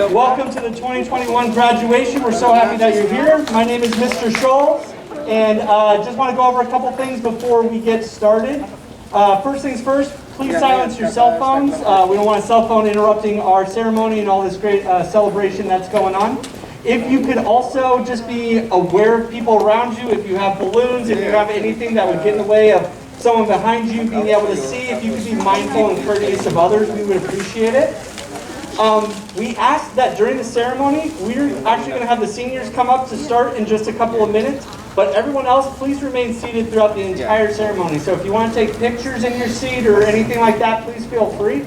Welcome to the 2021 graduation. We're so happy that you're here. My name is Mr. Scholl, and just want to go over a couple things before we get started. First things first, please silence your cell phones. We don't want a cell phone interrupting our ceremony and all this great celebration that's going on. If you could also just be aware of people around you, if you have balloons, if you have anything that would get in the way of someone behind you being able to see, if you could be mindful and courteous of others, we would appreciate it. We asked that during the ceremony, we're actually going to have the seniors come up to start in just a couple of minutes, but everyone else, please remain seated throughout the entire ceremony. So if you want to take pictures in your seat or anything like that, please feel free.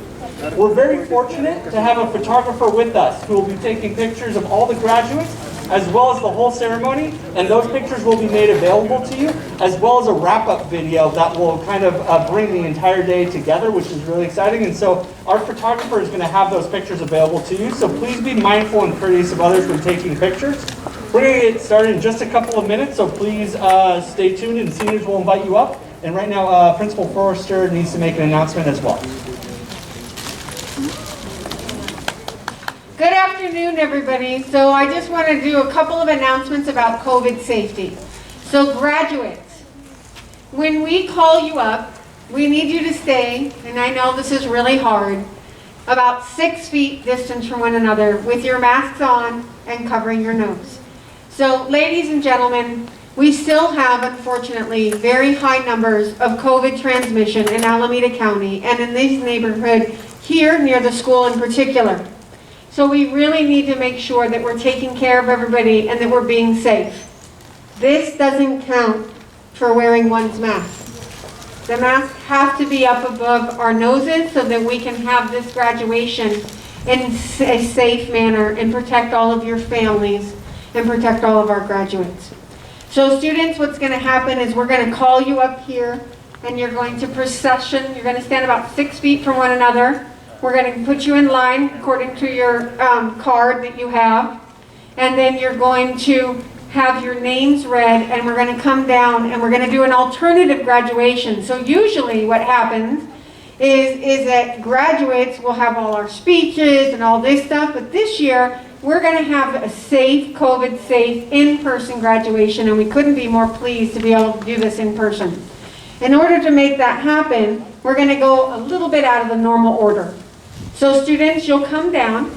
We're very fortunate to have a photographer with us who will be taking pictures of all the graduates as well as the whole ceremony, and those pictures will be made available to you, as well as a wrap-up video that will kind of bring the entire day together, which is really exciting. And so our photographer is going to have those pictures available to you, so please be mindful and courteous of others when taking pictures. We're going to get started in just a couple of minutes, so please stay tuned, and seniors will invite you up. And right now, Principal Forrester needs to make an announcement as well. Good afternoon, everybody. So I just want to do a couple of announcements about COVID safety. So graduates, when we call you up, we need you to stay, and I know this is really hard, about 6 feet distance from one another with your masks on and covering your nose. So ladies and gentlemen, we still have, unfortunately, very high numbers of COVID transmission in Alameda County and in this neighborhood here near the school in particular. So we really need to make sure that we're taking care of everybody and that we're being safe. This doesn't count for wearing one's mask. The masks have to be up above our noses so that we can have this graduation in a safe manner and protect all of your families and protect all of our graduates. So students, what's going to happen is we're going to call you up here and you're going to procession. You're going to stand about 6 feet from one another. We're going to put you in line according to your card that you have. And then you're going to have your names read, and we're going to come down and we're going to do an alternative graduation. So usually what happens is that graduates will have all our speeches and all this stuff, but this year we're going to have a safe, COVID-safe, in-person graduation, and we couldn't be more pleased to be able to do this in person. In order to make that happen, we're going to go a little bit out of the normal order. So students, you'll come down,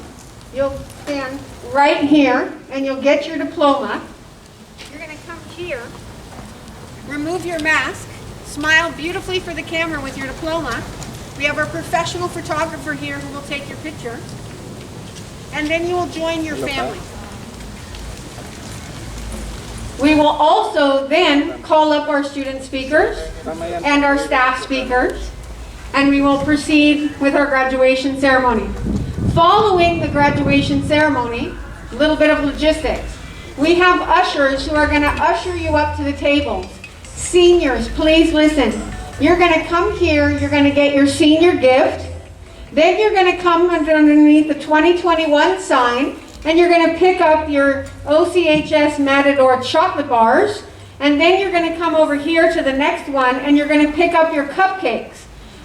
you'll stand right here, and you'll get your diploma. You're going to come here, remove your mask, smile beautifully for the camera with your diploma. We have our professional photographer here who will take your picture. And then you will join your family. We will also then call up our student speakers and our staff speakers, and we will proceed with our graduation ceremony. Following the graduation ceremony, a little bit of logistics. We have ushers who are going to usher you up to the tables. Seniors, please listen. You're going to come here, you're going to get your senior gift. Then you're going to come underneath the 2021 sign, and you're going to pick up your OCHS Matador chocolate bars. And then you're going to come over here to the next one, and you're going to pick up your cupcakes.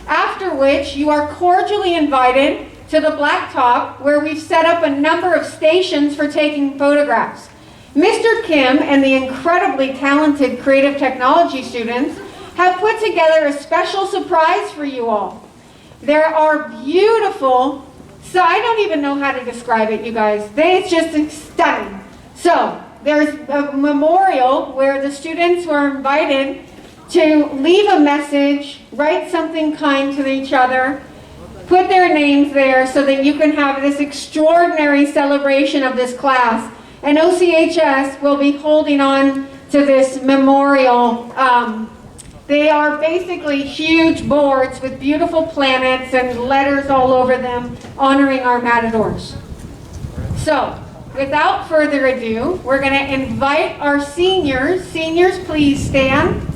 After which, you are cordially invited to the blacktop, where we've set up a number of stations for taking photographs. Mr. Kim and the incredibly talented creative technology students have put together a special surprise for you all. There are beautiful, so I don't even know how to describe it, you guys. It's just stunning. So there's a memorial where the students were invited to leave a message, write something kind to each other, put their names there so that you can have this extraordinary celebration of this class. And OCHS will be holding on to this memorial. They are basically huge boards with beautiful planets and letters all over them honoring our matadors. So, without further ado, we're going to invite our seniors. Seniors, please stand.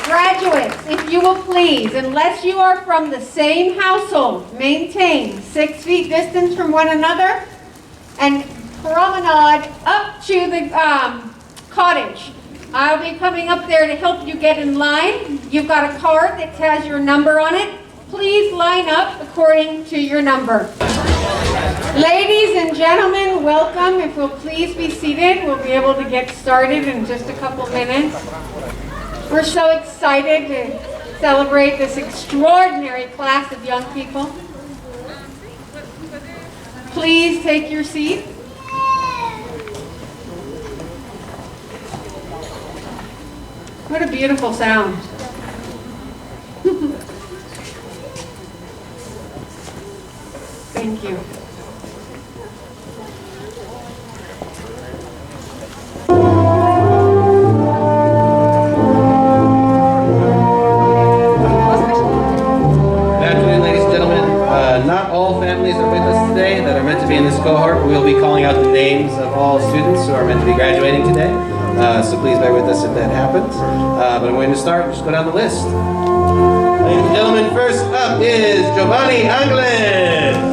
Graduates, if you will please, unless you are from the same household, maintain 6 feet distance from one another and promenade up to the Cottage. I'll be coming up there to help you get in line. You've got a card that has your number on it. Please line up according to your number. Ladies and gentlemen, welcome. If we'll please be seated, we'll be able to get started in just a couple minutes. We're so excited to celebrate this extraordinary class of young people. Please take your seat. What a beautiful sound. Thank you. Not all families are with us today that are meant to be in this cohort. We'll be calling out the names of all students who are meant to be graduating today. So please bear with us if that happens. But I'm going to start, just go down the list. Ladies and gentlemen, first up is Giovanni Angles.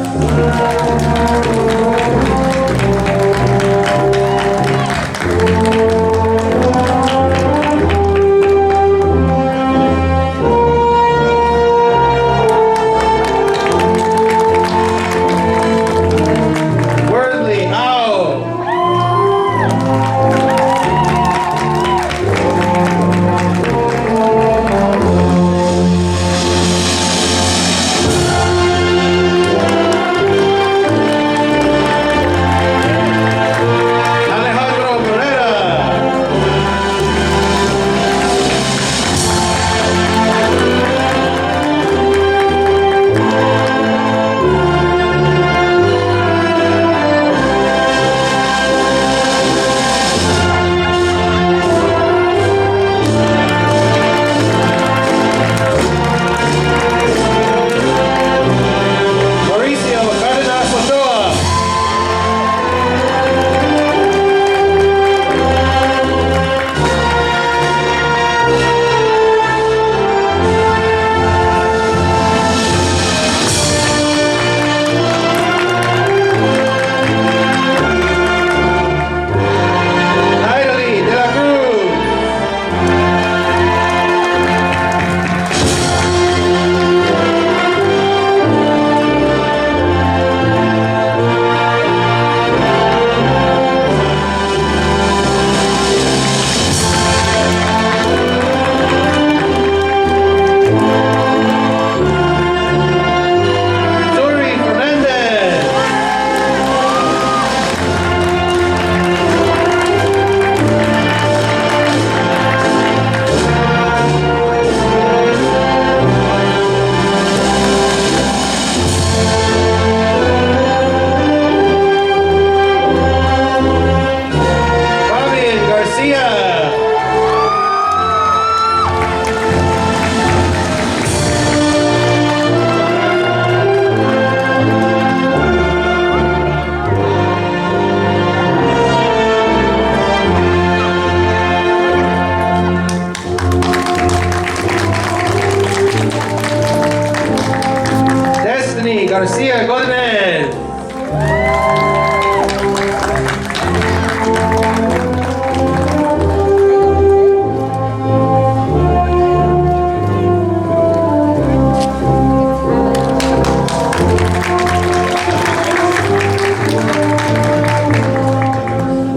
Garcia Gómez.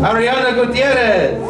Ariana Gutierrez.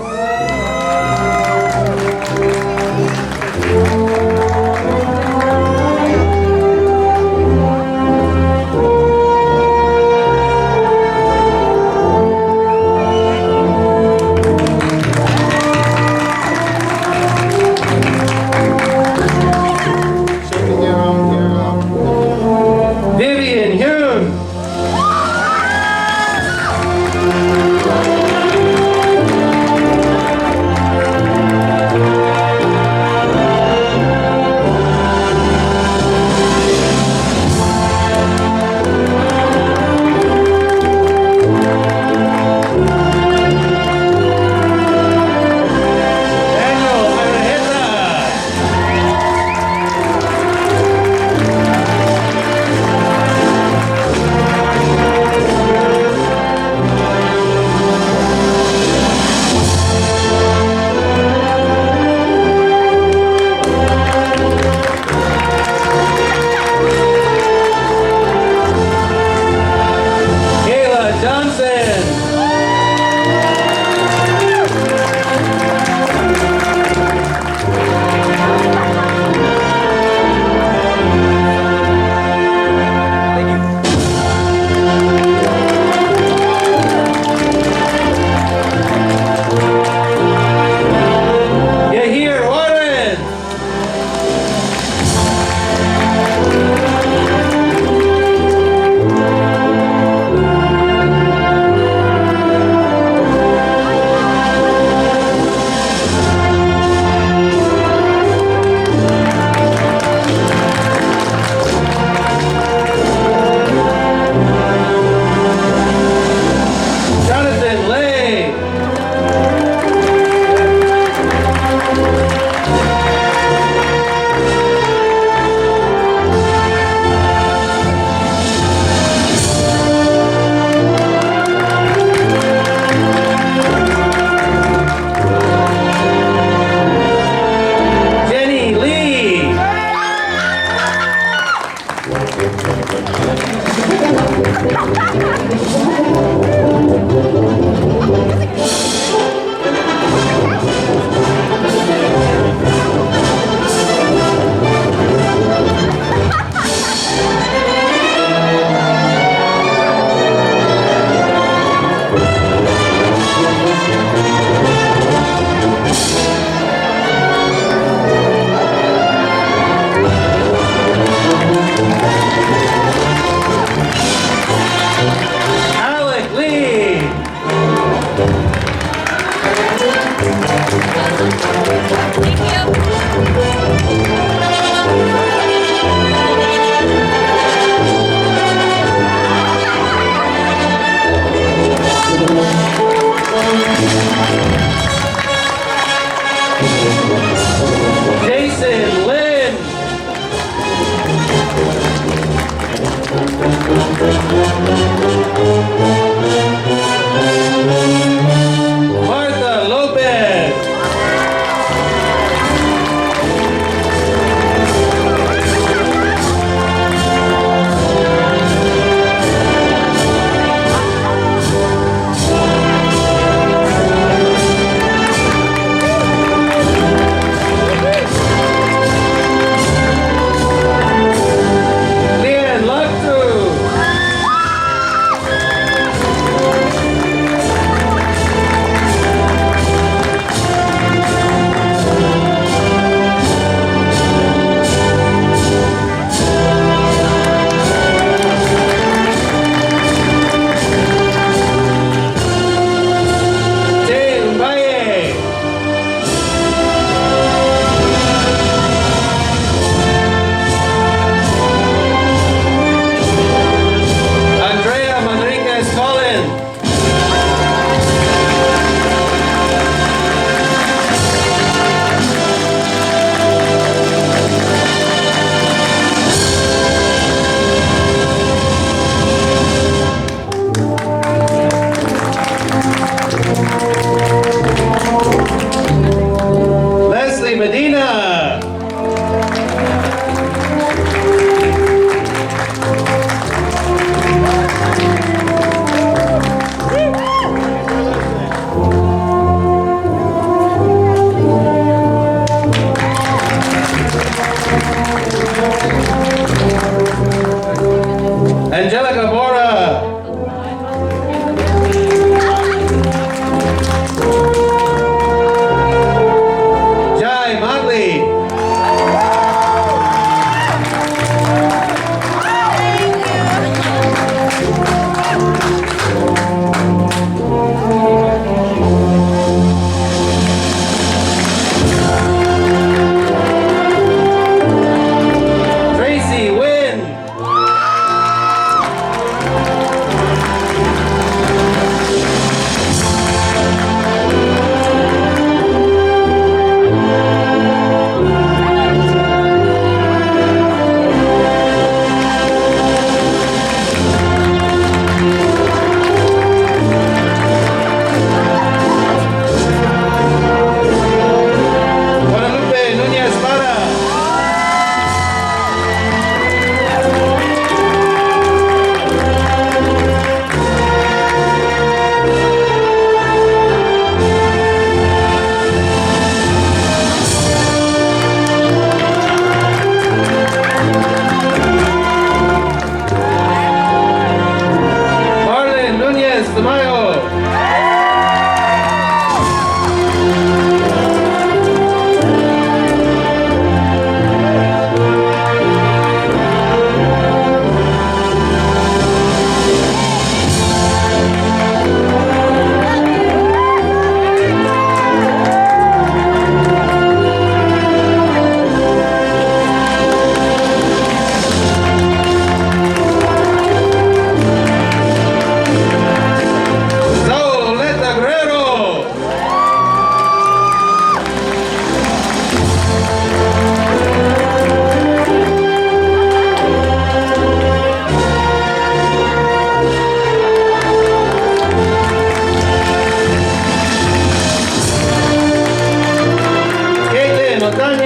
Jenny Lee.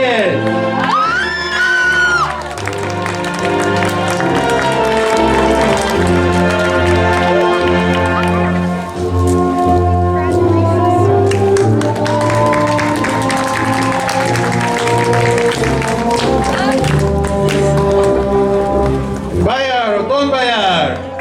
Ryan. Bayar, Oton Bayar.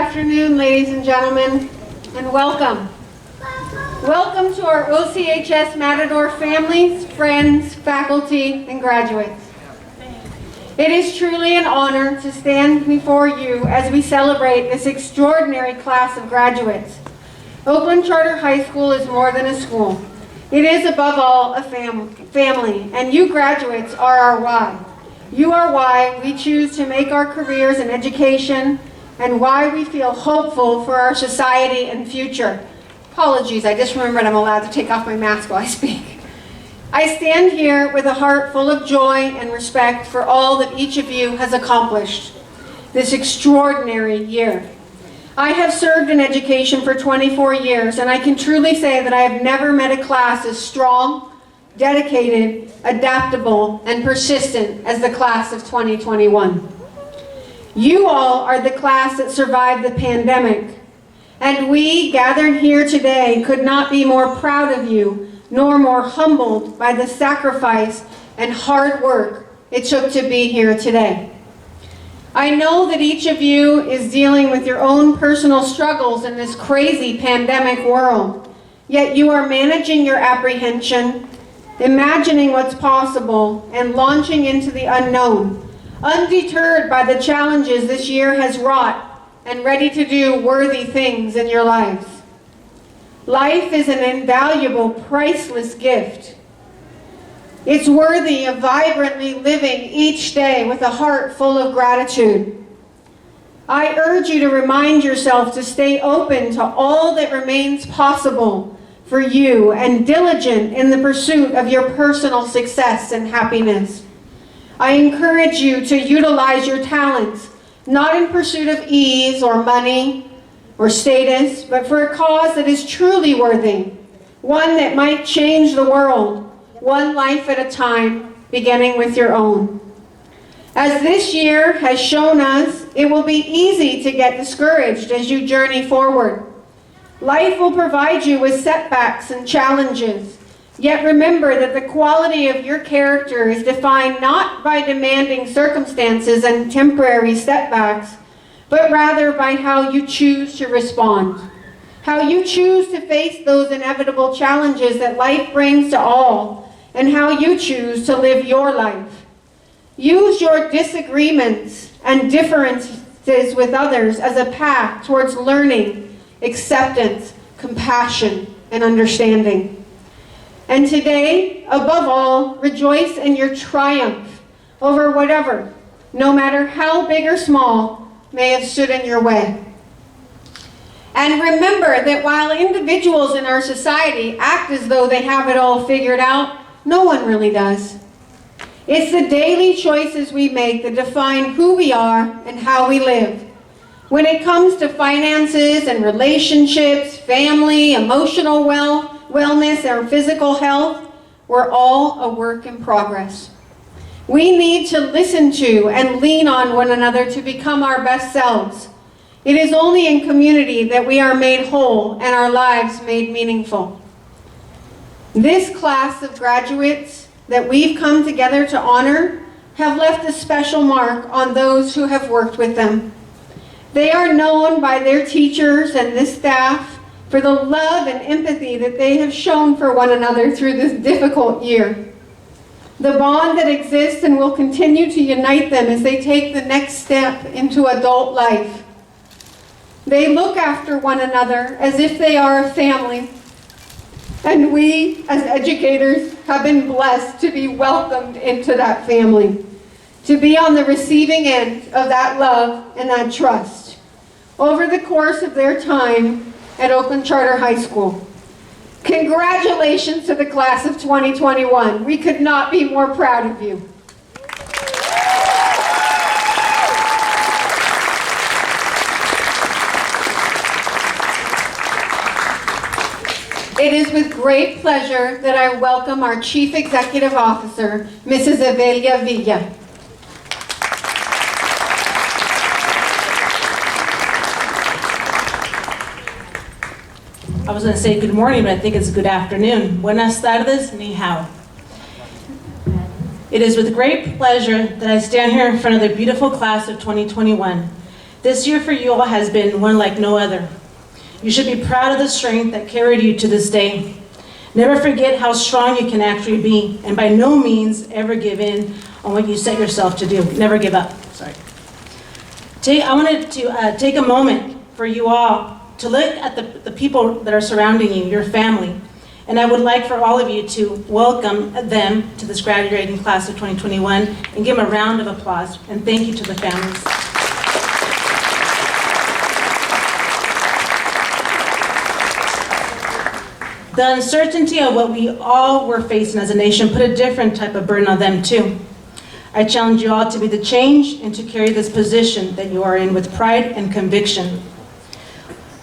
afternoon, ladies and gentlemen, and welcome. Welcome to our OCHS Matador families, friends, faculty, and graduates. It is truly an honor to stand before you as we celebrate this extraordinary class of graduates. Oakland Charter High School is more than a school. It is above all a family, and you graduates are our why. You are why we choose to make our careers in education and why we feel hopeful for our society and future. Apologies, I just remembered I'm allowed to take off my mask while I speak. I stand here with a heart full of joy and respect for all that each of you has accomplished this extraordinary year. I have served in education for 24 years, and I can truly say that I have never met a class as strong, dedicated, adaptable, and persistent as the class of 2021. You all are the class that survived the pandemic, and we gathered here today could not be more proud of you, nor more humbled by the sacrifice and hard work it took to be here today. I know that each of you is dealing with your own personal struggles in this crazy pandemic world, yet you are managing your apprehension, imagining what's possible, and launching into the unknown, undeterred by the challenges this year has wrought and ready to do worthy things in your lives. Life is an invaluable, priceless gift. It's worthy of vibrantly living each day with a heart full of gratitude. I urge you to remind yourself to stay open to all that remains possible for you and diligent in the pursuit of your personal success and happiness. I encourage you to utilize your talents, not in pursuit of ease or money or status, but for a cause that is truly worthy, one that might change the world, one life at a time, beginning with your own. As this year has shown us, it will be easy to get discouraged as you journey forward. Life will provide you with setbacks and challenges, yet remember that the quality of your character is defined not by demanding circumstances and temporary setbacks, but rather by how you choose to respond, how you choose to face those inevitable challenges that life brings to all, and how you choose to live your life. Use your disagreements and differences with others as a path towards learning, acceptance, compassion, and understanding. And today, above all, rejoice in your triumph over whatever, no matter how big or small, may have stood in your way. And remember that while individuals in our society act as though they have it all figured out, no one really does. It's the daily choices we make that define who we are and how we live. When it comes to finances and relationships, family, emotional wellness, and physical health, we're all a work in progress. We need to listen to and lean on one another to become our best selves. It is only in community that we are made whole and our lives made meaningful. This class of graduates that we've come together to honor have left a special mark on those who have worked with them. They are known by their teachers and this staff for the love and empathy that they have shown for one another through this difficult year. The bond that exists and will continue to unite them as they take the next step into adult life. They look after one another as if they are a family. And we, as educators, have been blessed to be welcomed into that family, to be on the receiving end of that love and that trust over the course of their time at Oakland Charter High School. Congratulations to the class of 2021. We could not be more proud of you. It is with great pleasure that I welcome our Chief Executive Officer, Mrs. Avelia Villa. I was going to say good morning, but I think it's good afternoon. Buenas tardes, ni hao. It is with great pleasure that I stand here in front of the beautiful class of 2021. This year for you all has been one like no other. You should be proud of the strength that carried you to this day. Never forget how strong you can actually be, and by no means ever give in on what you set yourself to do. Never give up. Sorry. I wanted to take a moment for you all to look at the people that are surrounding you, your family. And I would like for all of you to welcome them to this graduating class of 2021 and give them a round of applause. And thank you to the families. The uncertainty of what we all were facing as a nation put a different type of burden on them too. I challenge you all to be the change and to carry this position that you are in with pride and conviction.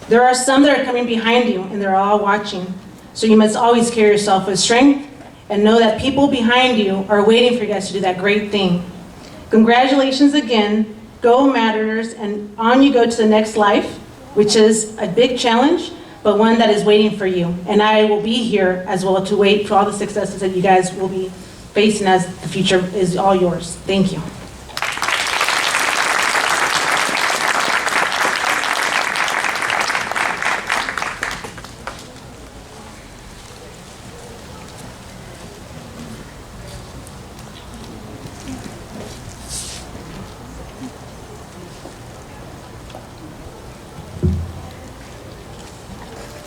There are some that are coming behind you and they're all watching. So you must always carry yourself with strength and know that people behind you are waiting for you guys to do that great thing. Congratulations again, go Matters, and on you go to the next life, which is a big challenge, but one that is waiting for you. And I will be here as well to wait for all the successes that you guys will be facing as the future is all yours. Thank you.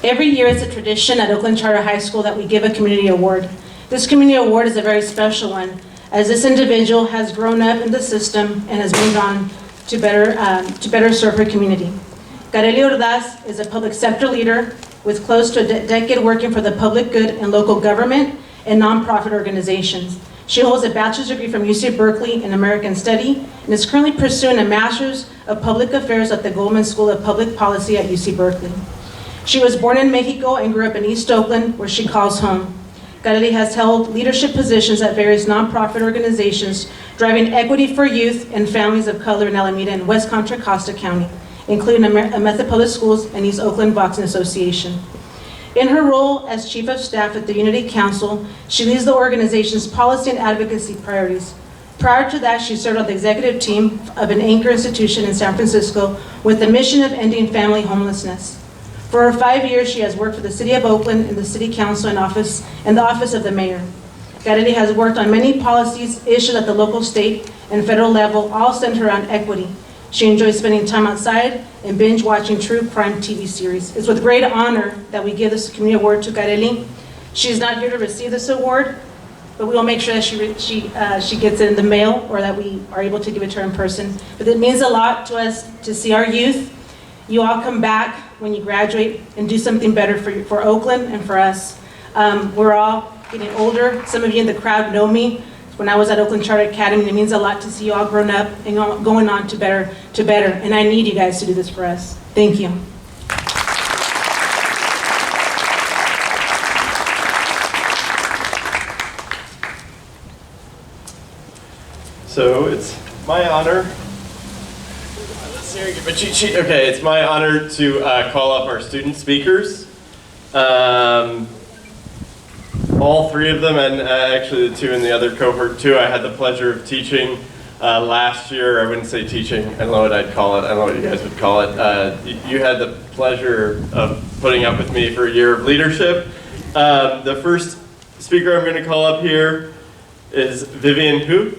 Every year it's a tradition at Oakland Charter High School that we give a community award. This community award is a very special one, as this individual has grown up in the system and has moved on to better serve her community. Gareli Ordaz is a public sector leader with close to a decade working for the public good in local government and nonprofit organizations. She holds a bachelor's degree from UC Berkeley in American Study and is currently pursuing a master's of public affairs at the Goldman School of Public Policy at UC Berkeley. She was born in Mexico and grew up in East Oakland, where she calls home. Gareli has held leadership positions at various nonprofit organizations, driving equity for youth and families of color in Alameda and West Contra Costa County, including Method Public Schools and East Oakland Boxing Association. In her role as Chief of Staff at the Unity Council, she leads the organization's policy and advocacy priorities. Prior to that, she served on the executive team of an anchor institution in San Francisco with the mission of ending family homelessness. For her 5 years, she has worked for the City of Oakland in the City Council and the Office of the Mayor. Gareli has worked on many policies issued at the local, state, and federal level, all centered around equity. She enjoys spending time outside and binge watching true crime TV series. It's with great honor that we give this community award to Gareli. She's not here to receive this award, but we will make sure that she gets it in the mail or that we are able to give it to her in person. But it means a lot to us to see our youth. You all come back when you graduate and do something better for Oakland and for us. We're all getting older. Some of you in the crowd know me. When I was at Oakland Charter Academy, it means a lot to see you all grown up and going on to better. And I need you guys to do this for us. Thank you. So it's my honor. Okay, it's my honor to call up our student speakers. All three of them, and actually the two in the other cohort too, I had the pleasure of teaching last year. I wouldn't say teaching, I don't know what I'd call it, I don't know what you guys would call it. You had the pleasure of putting up with me for a year of leadership. The first speaker I'm going to call up here is Vivian Hu.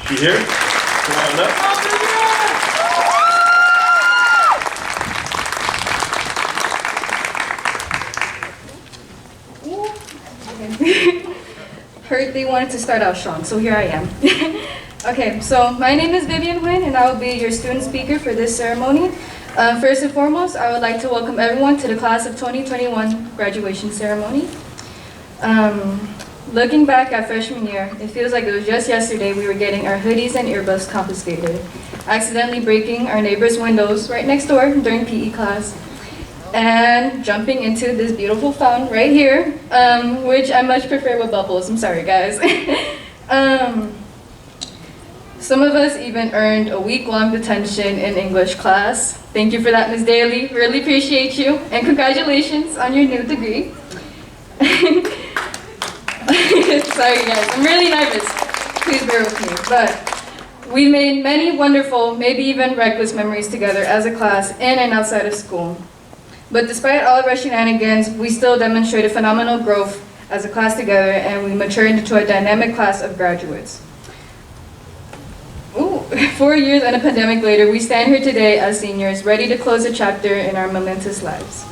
She here? Come on up. Heard they wanted to start out strong, so here I am. Okay, so my name is Vivian Nguyen, and I will be your student speaker for this ceremony. First and foremost, I would like to welcome everyone to the class of 2021 graduation ceremony. Looking back at freshman year, it feels like it was just yesterday we were getting our hoodies and earbuds confiscated, accidentally breaking our neighbor's windows right next door during PE class, and jumping into this beautiful fountain right here, which I much prefer with bubbles. I'm sorry, guys. Some of us even earned a week-long detention in English class. Thank you for that, Ms. Daly. Really appreciate you, and congratulations on your new degree. Sorry, guys. I'm really nervous. Please bear with me. But We made many wonderful, maybe even reckless memories together as a class in and outside of school. But despite all of our shenanigans, we still demonstrated phenomenal growth as a class together, and we matured into a dynamic class of graduates. 4 years and a pandemic later, we stand here today as seniors, ready to close a chapter in our momentous lives.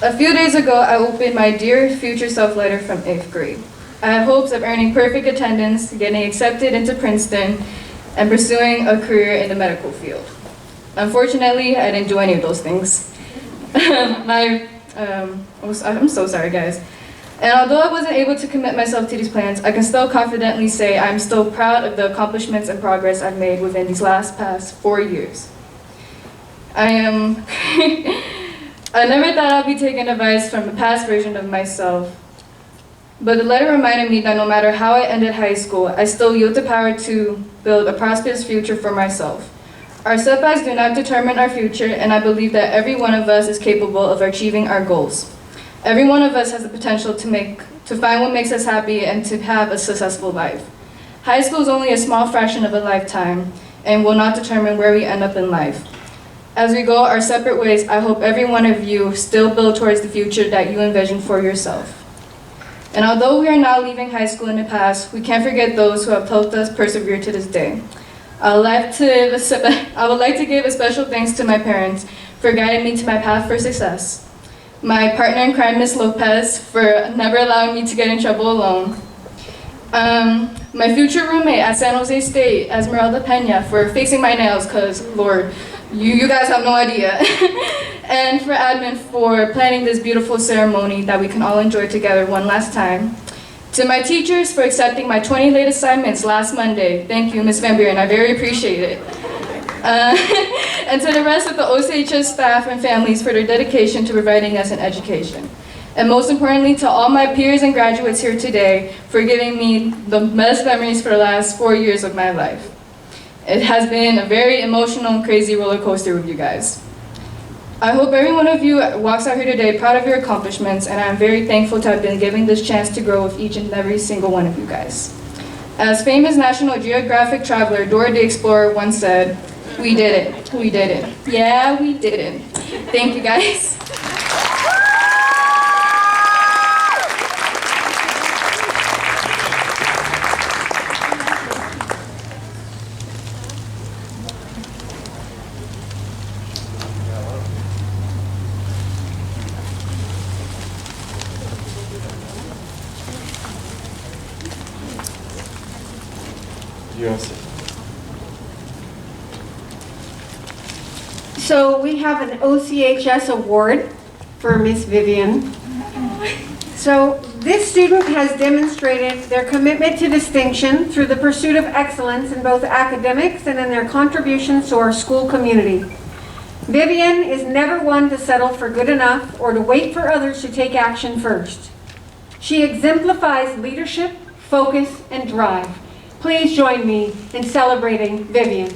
A few days ago, I opened my Dear Future Self letter from 8th grade. I had hopes of earning perfect attendance, getting accepted into Princeton, and pursuing a career in the medical field. Unfortunately, I didn't do any of those things. I'm so sorry, guys. And although I wasn't able to commit myself to these plans, I can still confidently say I'm still proud of the accomplishments and progress I've made within these past 4 years. I never thought I'd be taking advice from a past version of myself, but the letter reminded me that no matter how I ended high school, I still yield the power to build a prosperous future for myself. Our setbacks do not determine our future, and I believe that every one of us is capable of achieving our goals. Every one of us has the potential to find what makes us happy and to have a successful life. High school is only a small fraction of a lifetime and will not determine where we end up in life. As we go our separate ways, I hope every one of you still build towards the future that you envision for yourself. And although we are now leaving high school in the past, we can't forget those who have helped us persevere to this day. I would like to give a special thanks to my parents for guiding me to my path for success. My partner in crime, Ms. Lopez, for never allowing me to get in trouble alone. My future roommate at San Jose State, Esmeralda Pena, for fixing my nails, because, Lord, you guys have no idea. And for admin for planning this beautiful ceremony that we can all enjoy together one last time. To my teachers for accepting my 20 late assignments last Monday. Thank you, Ms. Van Buren, I very appreciate it. And to the rest of the OCHS staff and families for their dedication to providing us an education. And most importantly, to all my peers and graduates here today for giving me the best memories for the last 4 years of my life. It has been a very emotional and crazy roller coaster with you guys. I hope every one of you walks out here today proud of your accomplishments, and I'm very thankful to have been given this chance to grow with each and every single one of you guys. As famous National Geographic traveler Dora the Explorer once said, "We did it, we did it. Yeah, we did it." Thank you guys. So we have an OCHS award for Miss Vivian. So this student has demonstrated their commitment to distinction through the pursuit of excellence in both academics and in their contributions to our school community. Vivian is never one to settle for good enough or to wait for others to take action first. She exemplifies leadership, focus, and drive. Please join me in celebrating Vivian.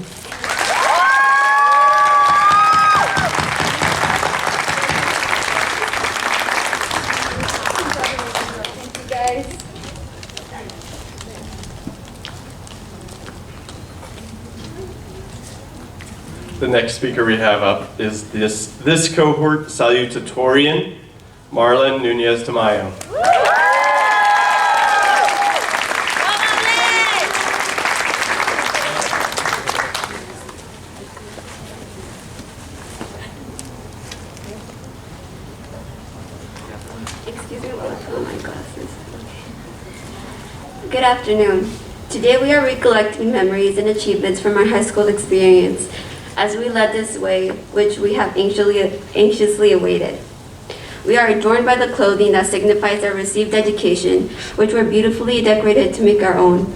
The next speaker we have up is this cohort salutatorian, Marlon Nunez Tamayo. Excuse me while I put on my glasses. Good afternoon. Today we are recollecting memories and achievements from our high school experience as we led this way, which we have anxiously awaited. We are adorned by the clothing that signifies our received education, which were beautifully decorated to make our own.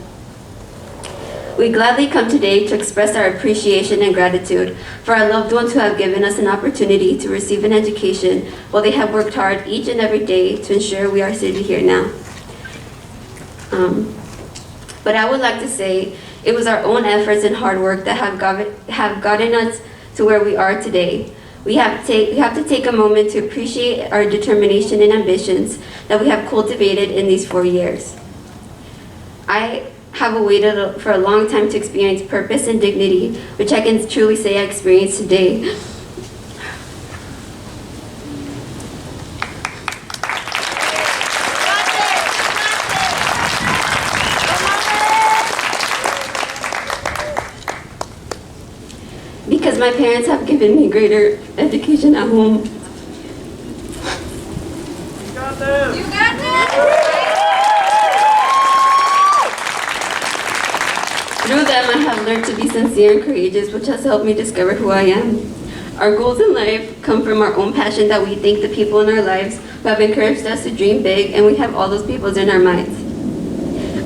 We gladly come today to express our appreciation and gratitude for our loved ones who have given us an opportunity to receive an education while they have worked hard each and every day to ensure we are seated here now. But I would like to say it was our own efforts and hard work that have gotten us to where we are today. We have to take a moment to appreciate our determination and ambitions that we have cultivated in these 4 years. I have waited for a long time to experience purpose and dignity, which I can truly say I experienced today. Because my parents have given me greater education at home. You got this! Through them, I have learned to be sincere and courageous, which has helped me discover who I am. Our goals in life come from our own passion that we thank the people in our lives who have encouraged us to dream big, and we have all those people in our minds.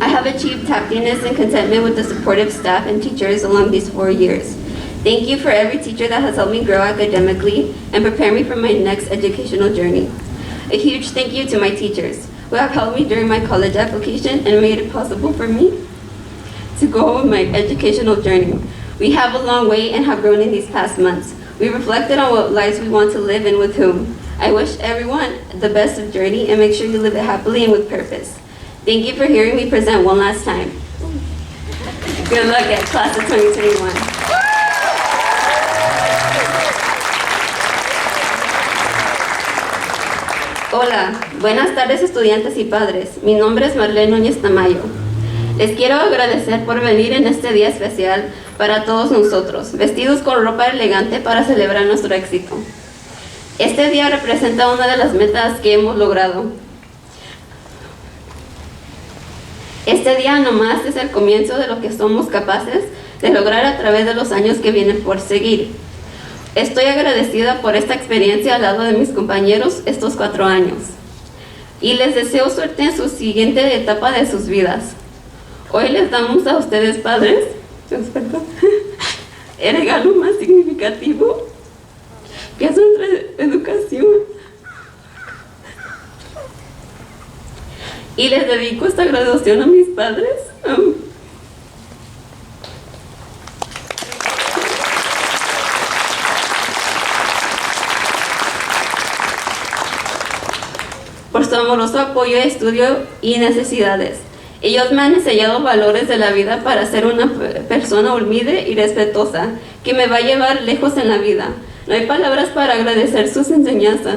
I have achieved happiness and contentment with the supportive staff and teachers along these 4 years. Thank you for every teacher that has helped me grow academically and prepare me for my next educational journey. A huge thank you to my teachers who have helped me during my college application and made it possible for me to go on my educational journey. We have a long way and have grown in these past months. We reflected on what lives we want to live and with whom. I wish everyone the best of journey and make sure you live it happily and with purpose. Thank you for hearing me present one last time. Good luck at class of 2021. Hola, buenas tardes estudiantes y padres. Mi nombre es Marlene Núñez Tamayo. Les quiero agradecer por venir en este día especial para todos nosotros, vestidos con ropa elegante para celebrar nuestro éxito. Este día representa una de las metas que hemos logrado. Este día nomás es el comienzo de lo que somos capaces de lograr a través de los años que vienen por seguir. Estoy agradecida por esta experiencia al lado de mis compañeros estos 4 años. Y les deseo suerte en su siguiente etapa de sus vidas. Hoy les damos a ustedes, padres, el regalo más significativo que es nuestra educación. Y les dedico esta graduación a mis padres. Por su amoroso apoyo, estudio y necesidades. Ellos me han enseñado valores de la vida para ser una persona humilde y respetuosa, que me va a llevar lejos en la vida. No hay palabras para agradecer sus enseñanzas.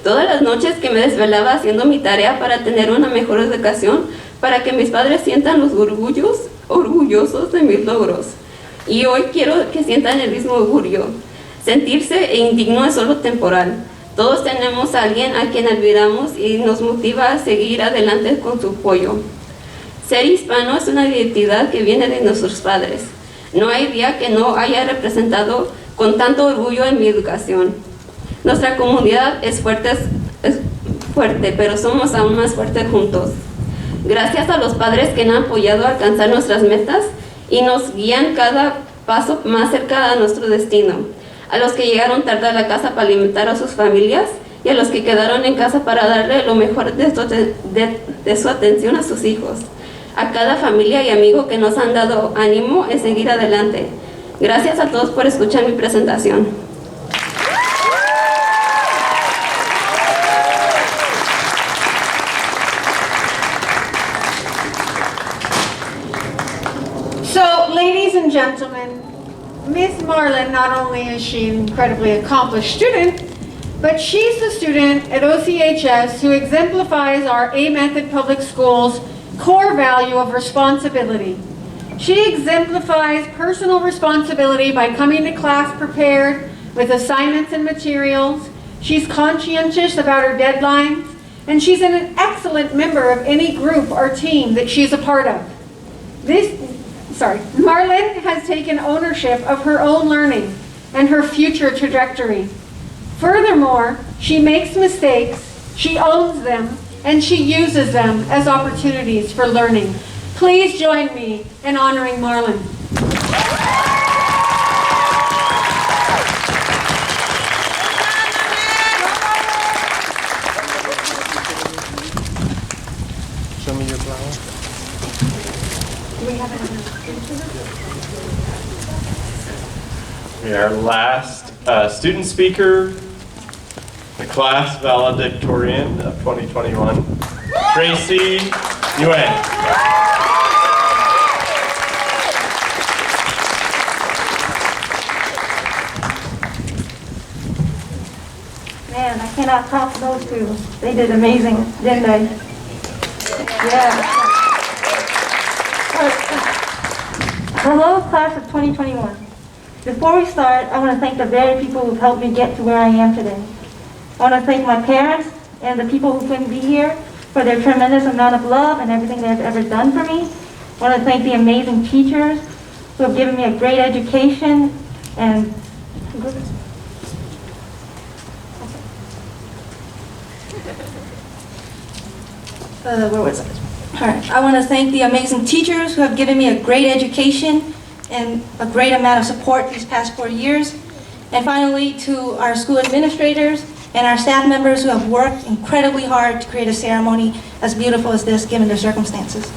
Todas las noches que me desvelaba haciendo mi tarea para tener una mejor educación, para que mis padres sientan los orgullosos de mis logros. Y hoy quiero que sientan el mismo orgullo. Sentirse indigno es solo temporal. Todos tenemos a alguien a quien admiramos y nos motiva a seguir adelante con su apoyo. Ser hispano es una identidad que viene de nuestros padres. No hay día que no haya representado con tanto orgullo en mi educación. Nuestra comunidad es fuerte, pero somos aún más fuertes juntos. Gracias a los padres que nos han apoyado a alcanzar nuestras metas y nos guían cada paso más cerca a nuestro destino. A los que llegaron tarde a la casa para alimentar a sus familias y a los que quedaron en casa para darle lo mejor de su atención a sus hijos. A cada familia y amigo que nos han dado ánimo en seguir adelante. Gracias a todos por escuchar mi presentación. So, ladies and gentlemen, Miss Marlin, not only is she an incredibly accomplished student, but she's the student at OCHS who exemplifies our A-Method Public Schools' core value of responsibility. She exemplifies personal responsibility by coming to class prepared with assignments and materials. She's conscientious about her deadlines, and she's an excellent member of any group or team that she's a part of. Marlin has taken ownership of her own learning and her future trajectory. Furthermore, she makes mistakes, she owns them, and she uses them as opportunities for learning. Please join me in honoring Marlin. Show me your flower. Do we have another? Our last student speaker, the class valedictorian of 2021, Tracy Nguyen. cannot top those two. They did amazing, didn't they? Yeah. Hello, class of 2021. Before we start, I want to thank the very people who've helped me get to where I am today. I want to thank my parents and the people who couldn't be here for their tremendous amount of love and everything they've ever done for me. I want to thank the amazing teachers who have given me a great education and where was I? All right. I want to thank the amazing teachers who have given me a great education and a great amount of support these past 4 years. And finally, to our school administrators and our staff members who have worked incredibly hard to create a ceremony as beautiful as this, given their circumstances.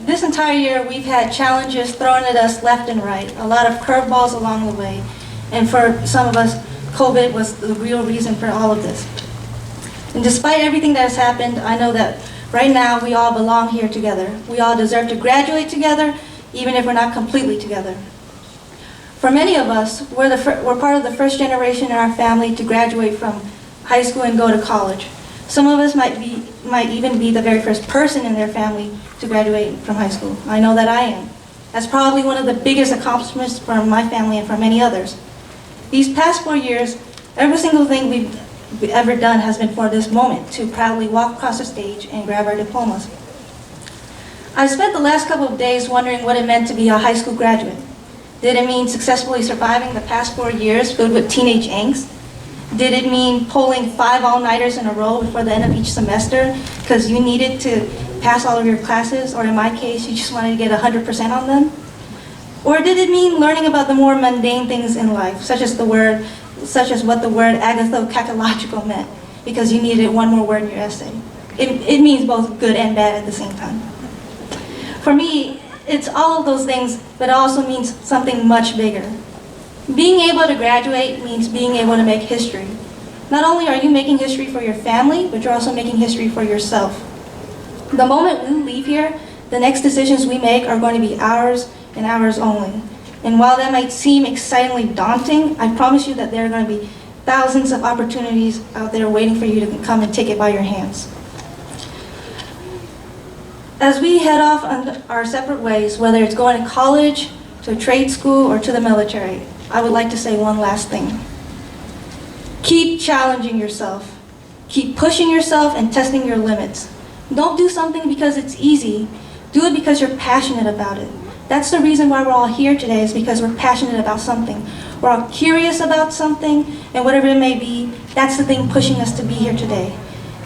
This entire year, we've had challenges thrown at us left and right, a lot of curveballs along the way. And for some of us, COVID was the real reason for all of this. And despite everything that has happened, I know that right now we all belong here together. We all deserve to graduate together, even if we're not completely together. For many of us, we're part of the first generation in our family to graduate from high school and go to college. Some of us might even be the very first person in their family to graduate from high school. I know that I am. That's probably one of the biggest accomplishments for my family and for many others. These past 4 years, every single thing we've ever done has been for this moment, to proudly walk across the stage and grab our diplomas. I spent the last couple of days wondering what it meant to be a high school graduate. Did it mean successfully surviving the past 4 years filled with teenage angst? Did it mean pulling 5 all-nighters in a row before the end of each semester because you needed to pass all of your classes, or in my case, you just wanted to get 100% on them? Or did it mean learning about the more mundane things in life, such as what the word agathocacological meant, because you needed one more word in your essay? It means both good and bad at the same time. For me, it's all of those things, but it also means something much bigger. Being able to graduate means being able to make history. Not only are you making history for your family, but you're also making history for yourself. The moment we leave here, the next decisions we make are going to be ours and ours only. And while that might seem excitingly daunting, I promise you that there are going to be thousands of opportunities out there waiting for you to come and take it by your hands. As we head off on our separate ways, whether it's going to college, to a trade school, or to the military, I would like to say one last thing. Keep challenging yourself. Keep pushing yourself and testing your limits. Don't do something because it's easy. Do it because you're passionate about it. That's the reason why we're all here today, is because we're passionate about something. We're all curious about something, and whatever it may be, that's the thing pushing us to be here today.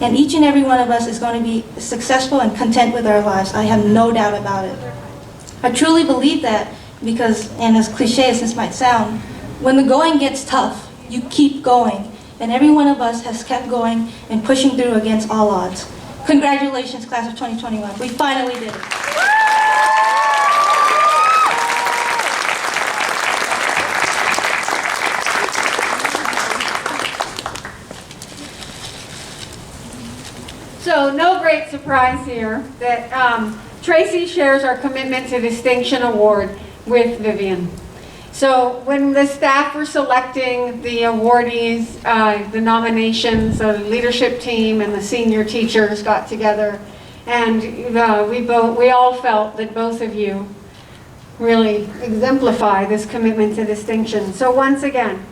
And each and every one of us is going to be successful and content with our lives. I have no doubt about it. I truly believe that because, and as cliche as this might sound, when the going gets tough, you keep going. And every one of us has kept going and pushing through against all odds. Congratulations, class of 2021. We finally did it. So no great surprise here that Tracy shares our Commitment to Distinction Award with Vivian. So when the staff were selecting the awardees, the nominations, the leadership team and the senior teachers got together, and we all felt that both of you really exemplify this commitment to distinction. So once again,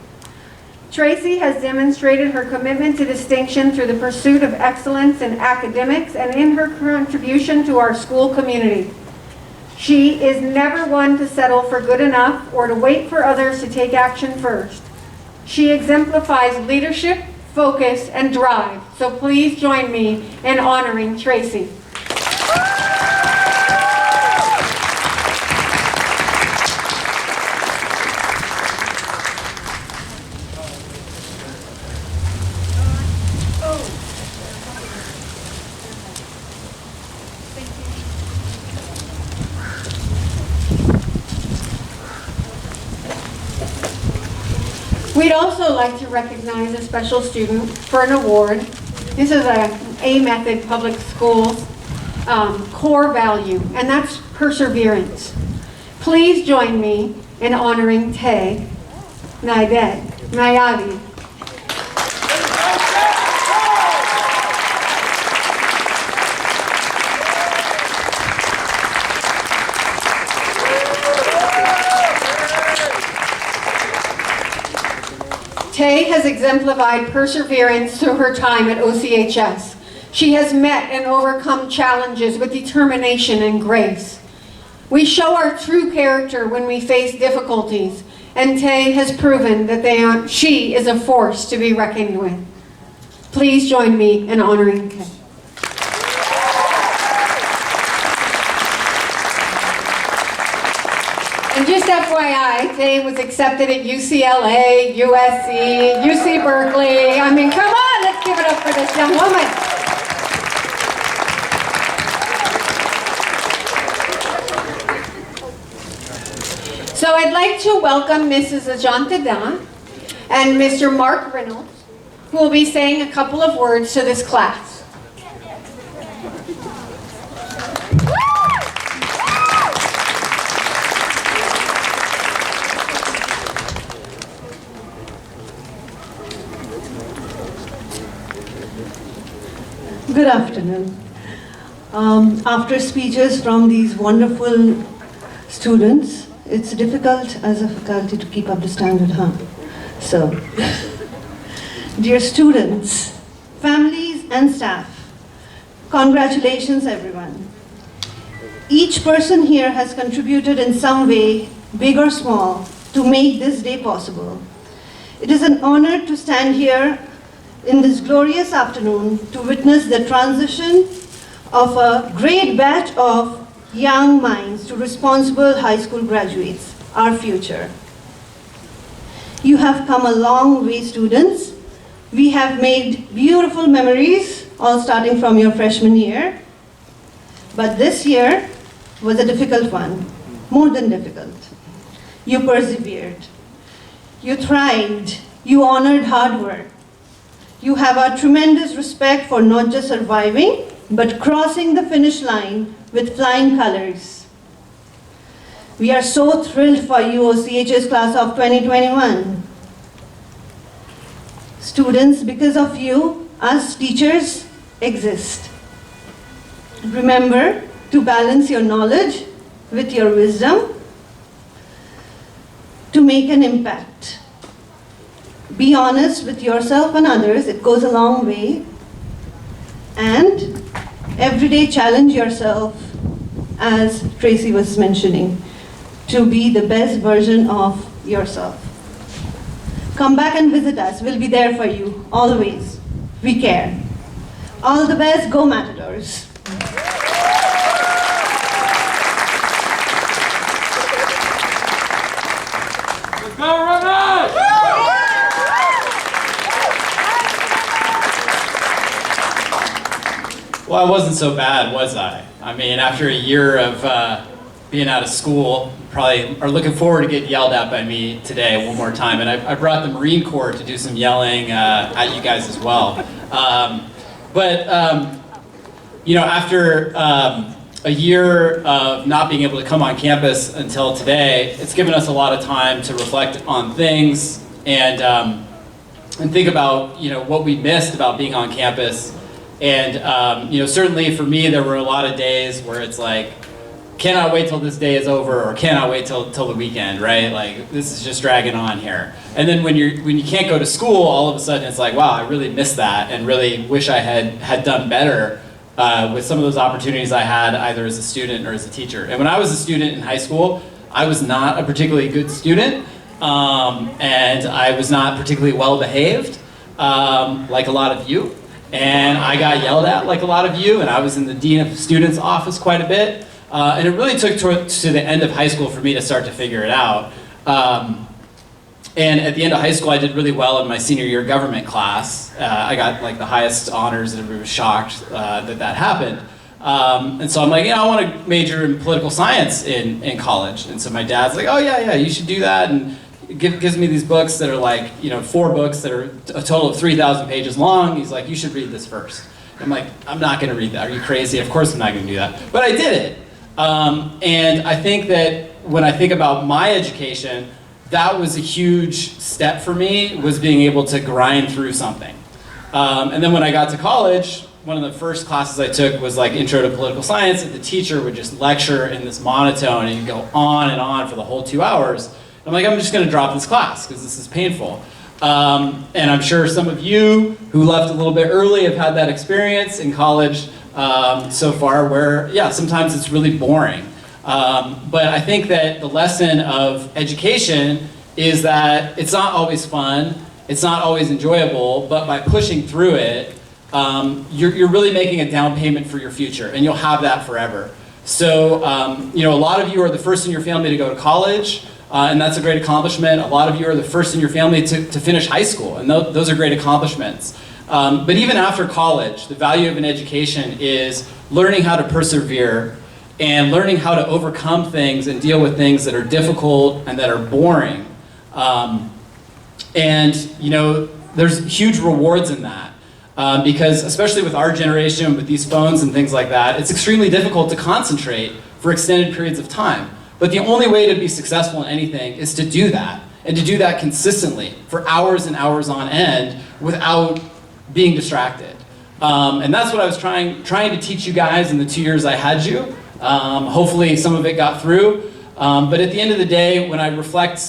Tracy has demonstrated her commitment to distinction through the pursuit of excellence in academics and in her contribution to our school community. She is never one to settle for good enough or to wait for others to take action first. She exemplifies leadership, focus, and drive. So please join me in honoring Tracy. We'd also like to recognize a special student for an award. This is a method public schools core value, and that's perseverance. Please join me in honoring Tay Nayavi. Tay has exemplified perseverance through her time at OCHS. She has met and overcome challenges with determination and grace. We show our true character when we face difficulties, and Tay has proven that she is a force to be reckoned with. Please join me in honoring Tay. And just FYI, Tay was accepted at UCLA, USC, UC Berkeley. I mean, come on, let's give it up for this young woman. So I'd like to welcome Mrs. Ajanta Da and Mr. Mark Reynolds, who will be saying a couple of words to this class. Good afternoon. After speeches from these wonderful students, it's difficult as a faculty to keep up the standard, huh? So, dear students, families and staff, congratulations everyone. Each person here has contributed in some way, big or small, to make this day possible. It is an honor to stand here in this glorious afternoon to witness the transition of a great batch of young minds to responsible high school graduates, our future. You have come a long way, students. We have made beautiful memories, all starting from your freshman year. But this year was a difficult one, more than difficult. You persevered. You thrived. You honored hard work. You have our tremendous respect for not just surviving, but crossing the finish line with flying colors. We are so thrilled for you, OCHS class of 2021. Students, because of you, us teachers exist. Remember to balance your knowledge with your wisdom to make an impact. Be honest with yourself and others, it goes a long way. And every day challenge yourself, as Tracy was mentioning, to be the best version of yourself. Come back and visit us, we'll be there for you, always. We care. All the best, go Matadors. Go Runners! Well, I wasn't so bad, was I? I mean, after a year of being out of school, probably are looking forward to getting yelled at by me today one more time. And I brought the Marine Corps to do some yelling at you guys as well. You know, after a year of not being able to come on campus until today, it's given us a lot of time to reflect on things and think about, you know, what we missed about being on campus. And you know, certainly for me, there were a lot of days where it's like, cannot wait till this day is over, or cannot wait till the weekend, right? Like, this is just dragging on here. And then when you can't go to school, all of a sudden it's like, wow, I really missed that, and really wish I had done better with some of those opportunities I had either as a student or as a teacher. And when I was a student in high school, I was not a particularly good student, and I was not particularly well behaved, like a lot of you. And I got yelled at like a lot of you, and I was in the Dean of Students office quite a bit. And it really took to the end of high school for me to start to figure it out. And at the end of high school, I did really well in my senior year government class. I got like the highest honors, and everybody was shocked that happened. And so I'm like, I want to major in political science in college. And so my dad's like, oh yeah, you should do that. And gives me these books that are like, 4 books that are a total of 3,000 pages long. He's like, you should read this first. I'm like, I'm not going to read that. Are you crazy? Of course I'm not going to do that. But I did it. And I think that when I think about my education, that was a huge step for me, was being able to grind through something. And then when I got to college, one of the first classes I took was like Intro to Political Science, and the teacher would just lecture in this monotone and go on and on for the whole 2 hours. I'm like, I'm just gonna drop this class because this is painful. And I'm sure some of you who left a little bit early have had that experience in college so far where, yeah, sometimes it's really boring. But I think that the lesson of education is that it's not always fun, it's not always enjoyable, but by pushing through it, you're really making a down payment for your future, and you'll have that forever. So, you know, a lot of you are the first in your family to go to college, and that's a great accomplishment. A lot of you are the first in your family to finish high school, and those are great accomplishments. But even after college, the value of an education is learning how to persevere and learning how to overcome things and deal with things that are difficult and that are boring. And, you know, there's huge rewards in that. Because especially with our generation, with these phones and things like that, it's extremely difficult to concentrate for extended periods of time. But the only way to be successful in anything is to do that, and to do that consistently for hours and hours on end without being distracted. And that's what I was trying to teach you guys in the 2 years I had you. Hopefully some of it got through. But at the end of the day, when I reflect,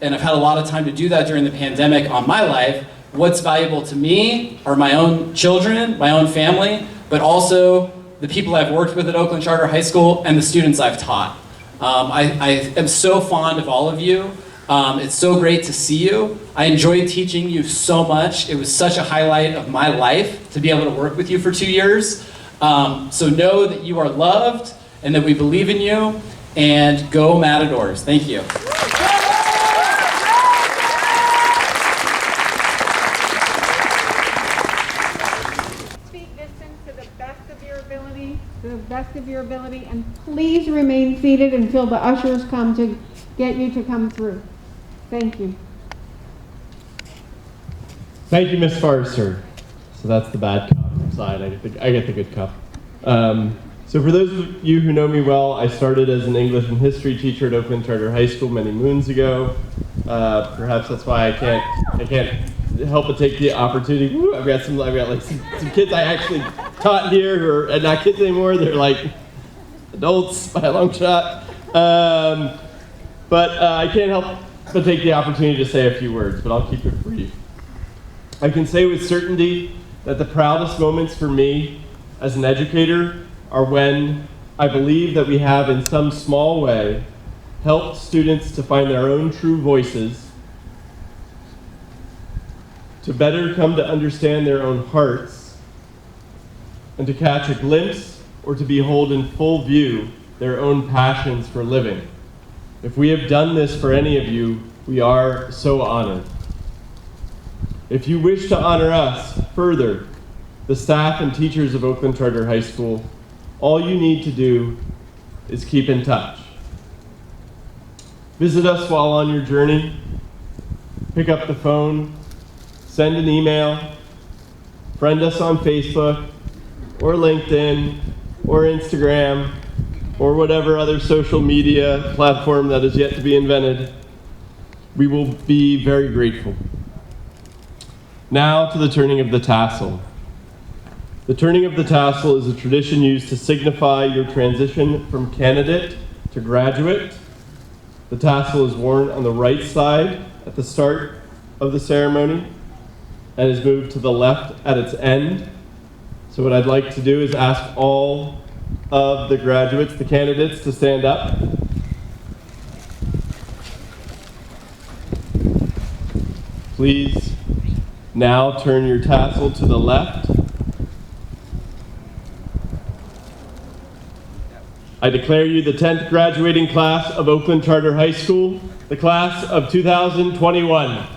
and I've had a lot of time to do that during the pandemic on my life, what's valuable to me are my own children, my own family, but also the people I've worked with at Oakland Charter High School and the students I've taught. I am so fond of all of you. It's so great to see you. I enjoyed teaching you so much. It was such a highlight of my life to be able to work with you for 2 years. So know that you are loved and that we believe in you, and go Matadors. Thank you. To the best of your ability, and please remain seated until the ushers come to get you to come through. Thank you. Thank you, Ms. Forrester. So that's the bad cup side. I get the good cup. So for those of you who know me well, I started as an English and history teacher at Oakland Charter High School many moons ago. Perhaps that's why I can't help but take the opportunity. Woo, I've got like some kids I actually taught here who are not kids anymore. They're like adults by a long shot. But I can't help but take the opportunity to say a few words, but I'll keep it brief. I can say with certainty that the proudest moments for me as an educator are when I believe that we have in some small way helped students to find their own true voices, to better come to understand their own hearts, and to catch a glimpse or to behold in full view their own passions for living. If we have done this for any of you, we are so honored. If you wish to honor us further, the staff and teachers of Oakland Charter High School, all you need to do is keep in touch. Visit us while on your journey, pick up the phone, send an email, friend us on Facebook, or LinkedIn, or Instagram, or whatever other social media platform that is yet to be invented. We will be very grateful. Now to the turning of the tassel. The turning of the tassel is a tradition used to signify your transition from candidate to graduate. The tassel is worn on the right side at the start of the ceremony and is moved to the left at its end. So what I'd like to do is ask all of the graduates, the candidates, to stand up. Please now turn your tassel to the left. I declare you the 10th graduating class of Oakland Charter High School, the class of 2021.